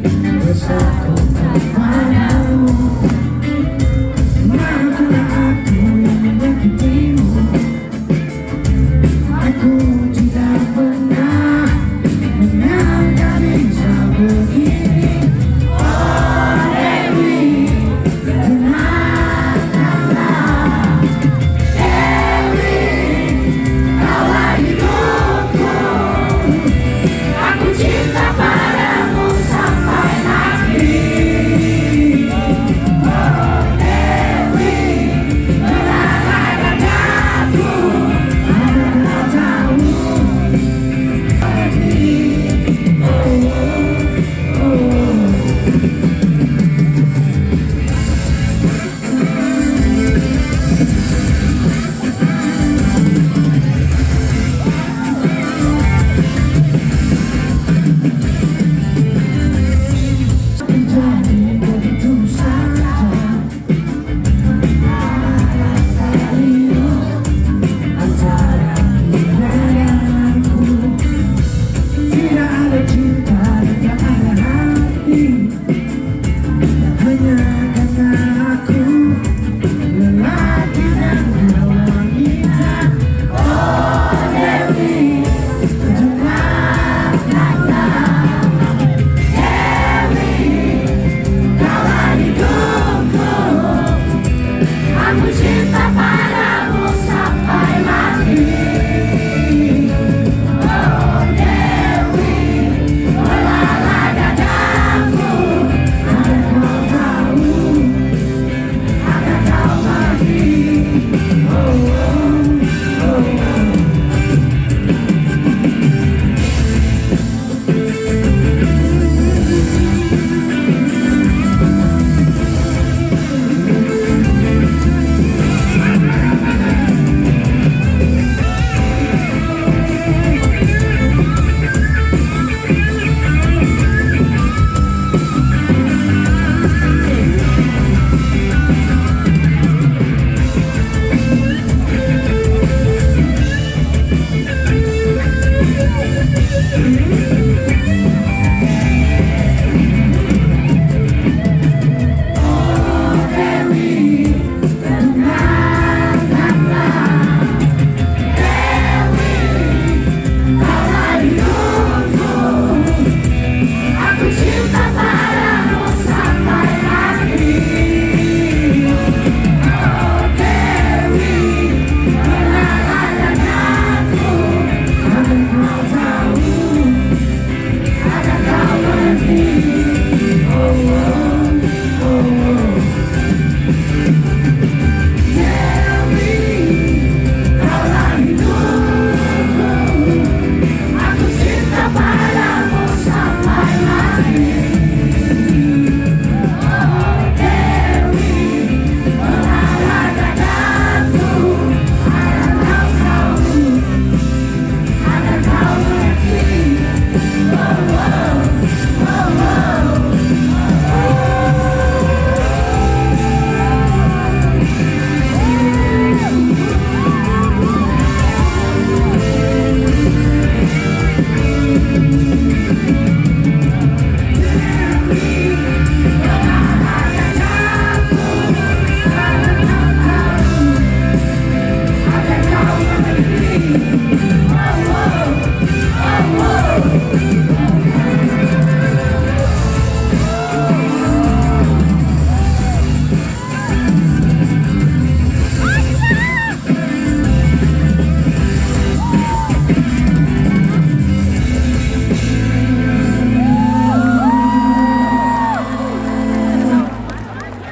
Bersatu kepadamu, maafkanlah aku yang menyakitimu. Aku tidak pernah menyangka bisa begini. Oh Dewi, tenangkanlah. Dewi, kaulah hidupku. Aku cinta padamu sampai mati. Oh Dewi, belalah dadaku. Adakah tahu hati? Menjadi begitu saja. Serius antara kita dan aku. Tidak ada cinta, tidak ada hati. Hanya karena aku lelaki dan kau wanita. Oh Dewi, tenangkanlah. Dewi, kaulah hidupku. Aku cinta padamu sampai mati. Oh Dewi, belalah dadaku. Adakah tahu, akan kau mati. Oh, oh, oh.